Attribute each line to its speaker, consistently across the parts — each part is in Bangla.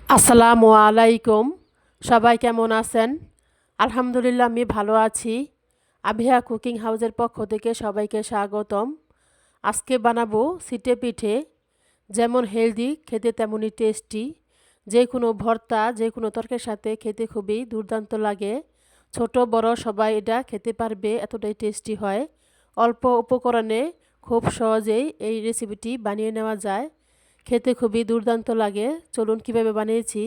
Speaker 1: আসসালামু আলাইকুম। সবাই কেমন আছেন? আলহামদুলিল্লাহ আমি ভালো আছি। আভিয়া কুকিং হাউসের পক্ষ থেকে সবাইকে স্বাগতম। আজকে বানাবো সিটে পিঠে, যেমন হেলদি খেতে তেমনই টেস্টি। যে কোনো ভর্তা, যে কোনো তরকারির সাথে খেতে খুবই দুর্দান্ত লাগে। ছোট বড় সবাই এটা খেতে পারবে, এতটাই টেস্টি হয়। অল্প উপকরণে খুব সহজেই এই রেসিপিটি বানিয়ে নেওয়া যায়। খেতে খুবই দুর্দান্ত লাগে। চলুন কিভাবে বানিয়েছি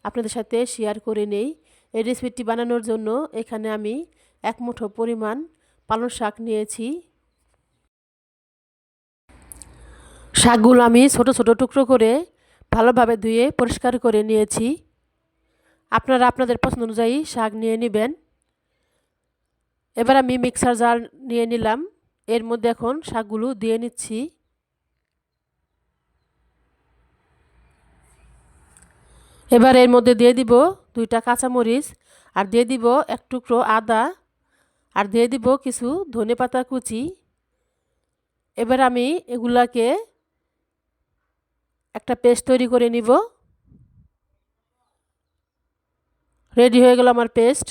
Speaker 1: আপনাদের সাথে শেয়ার করে নেই। এই রেসিপিটি বানানোর জন্য এখানে আমি 1 মুঠো পরিমাণ পালং শাক নিয়েছি। শাকগুলো আমি ছোট ছোট টুকরো করে ভালোভাবে ধুয়ে পরিষ্কার করে নিয়েছি। আপনারা আপনাদের পছন্দ অনুযায়ী শাক নিয়ে নেবেন। এবার আমি মিক্সার জার নিয়ে নিলাম। এর মধ্যে এখন শাকগুলো দিয়ে নিচ্ছি। এবার এর মধ্যে দিয়ে দিব 2টা কাঁচামরিচ, আর দিয়ে দিব 1 টুকরো আদা, আর দিয়ে দিব কিছু ধনেপাতা কুচি। এবার আমি এগুলাকে একটা পেস্ট তৈরি করে নিব। রেডি হয়ে গেল আমার পেস্ট।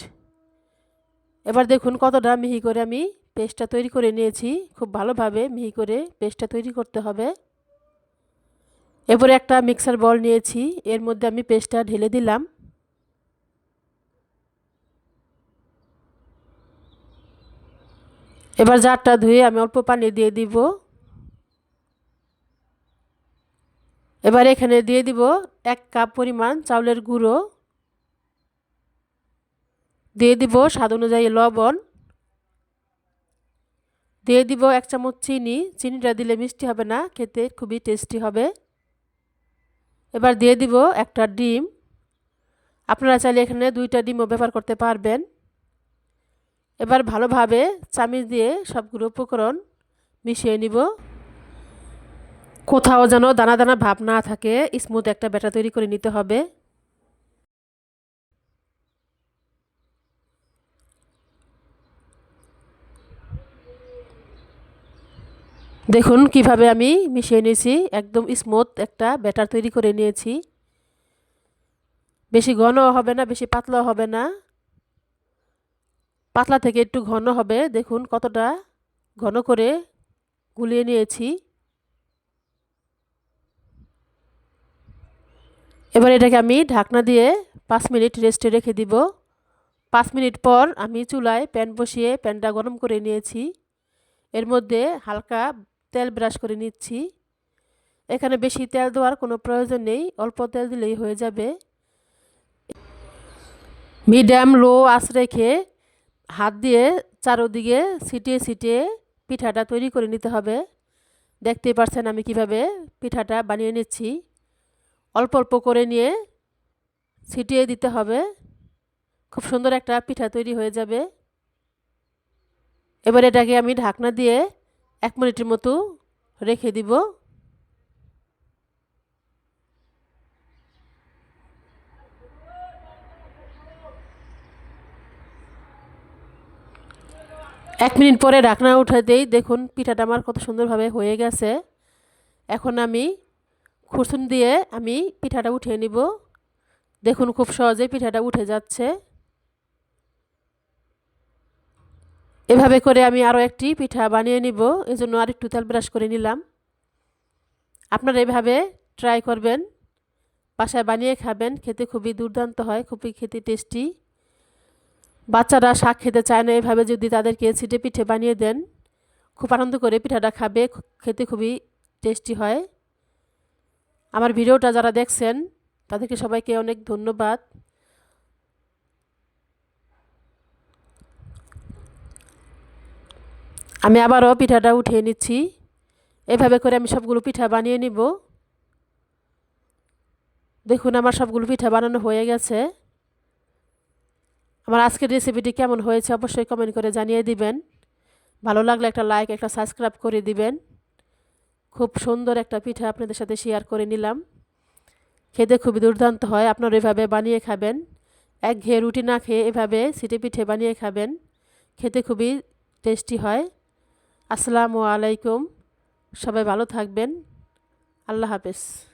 Speaker 1: এবার দেখুন কতটা মিহি করে আমি পেস্টটা তৈরি করে নিয়েছি। খুব ভালোভাবে মিহি করে পেস্টটা তৈরি করতে হবে। এবারে একটা মিক্সার বল নিয়েছি, এর মধ্যে আমি পেস্টটা ঢেলে দিলাম। এবার জারটা ধুয়ে আমি অল্প পানি দিয়ে দিব। এবার এখানে দিয়ে দিব 1 কাপ পরিমাণ চাউলের গুঁড়ো, দিয়ে দিব স্বাদ অনুযায়ী লবণ, দিয়ে দিব 1 চামচ চিনি। চিনিটা দিলে মিষ্টি হবে না, খেতে খুবই টেস্টি হবে। এবার দিয়ে দিব একটা ডিম। আপনারা চাইলে এখানে 2টা ডিমও ব্যবহার করতে পারবেন। এবার ভালোভাবে চামচ দিয়ে সবগুলো উপকরণ মিশিয়ে নিব। কোথাও যেন দানা দানা ভাব না থাকে, স্মুথ একটা ব্যাটার তৈরি করে নিতে হবে। দেখুন কিভাবে আমি মিশিয়ে নিয়েছি, একদম স্মুথ একটা ব্যাটার তৈরি করে নিয়েছি। বেশি ঘনও হবে না, বেশি পাতলাও হবে না, পাতলা থেকে একটু ঘন হবে। দেখুন কতটা ঘন করে গুলিয়ে নিয়েছি। এবার এটাকে আমি ঢাকনা দিয়ে 5 মিনিট রেস্টে রেখে দিব। 5 মিনিট পর আমি চুলায় প্যান বসিয়ে প্যানটা গরম করে নিয়েছি। এর মধ্যে হালকা তেল ব্রাশ করে নিচ্ছি। এখানে বেশি তেল দেওয়ার কোনো প্রয়োজন নেই, অল্প তেল দিলেই হয়ে যাবে। মিডিয়াম লো আঁচ রেখে হাত দিয়ে চারদিকে ছিটিয়ে ছিটিয়ে পিঠাটা তৈরি করে নিতে হবে। দেখতেই পাচ্ছেন আমি কিভাবে পিঠাটা বানিয়ে নিচ্ছি। অল্প অল্প করে নিয়ে ছিটিয়ে দিতে হবে, খুব সুন্দর একটা পিঠা তৈরি হয়ে যাবে। এবার এটাকে আমি ঢাকনা দিয়ে 1 মিনিটের মতো রেখে দিব। 1 মিনিট পরে ঢাকনা উঠে দেই। দেখুন পিঠাটা আমার কত সুন্দরভাবে হয়ে গেছে। এখন আমি খুরসুন দিয়ে আমি পিঠাটা উঠিয়ে নিব। দেখুন খুব সহজেই পিঠাটা উঠে যাচ্ছে। এভাবে করে আমি আরও একটি পিঠা বানিয়ে নিব, এজন্য আরেকটু তেল ব্রাশ করে নিলাম। আপনারা এভাবে ট্রাই করবেন, বাসায় বানিয়ে খাবেন, খেতে খুবই দুর্দান্ত হয়, খুবই খেতে টেস্টি। বাচ্চারা শাক খেতে চায় না, এভাবে যদি তাদেরকে ছিটে পিঠে বানিয়ে দেন, খুব আনন্দ করে পিঠাটা খাবে, খেতে খুবই টেস্টি হয়। আমার ভিডিওটা যারা দেখছেন তাদেরকে সবাইকে অনেক ধন্যবাদ। আমি আবারও পিঠাটা উঠিয়ে নিচ্ছি। এভাবে করে আমি সবগুলো পিঠা বানিয়ে নিব। দেখুন আমার সবগুলো পিঠা বানানো হয়ে গেছে। আমার আজকের রেসিপিটি কেমন হয়েছে অবশ্যই কমেন্ট করে জানিয়ে দিবেন। ভালো লাগলে একটা লাইক, একটা সাবস্ক্রাইব করে দিবেন। খুব সুন্দর একটা পিঠা আপনাদের সাথে শেয়ার করে নিলাম। খেতে খুবই দুর্দান্ত হয়, আপনারা এভাবে বানিয়ে খাবেন। একঘেয়ে রুটি না খেয়ে এভাবে ছিটে পিঠে বানিয়ে খাবেন, খেতে খুবই টেস্টি হয়। আসসালামু আলাইকুম। সবাই ভালো থাকবেন। আল্লাহ হাফেজ।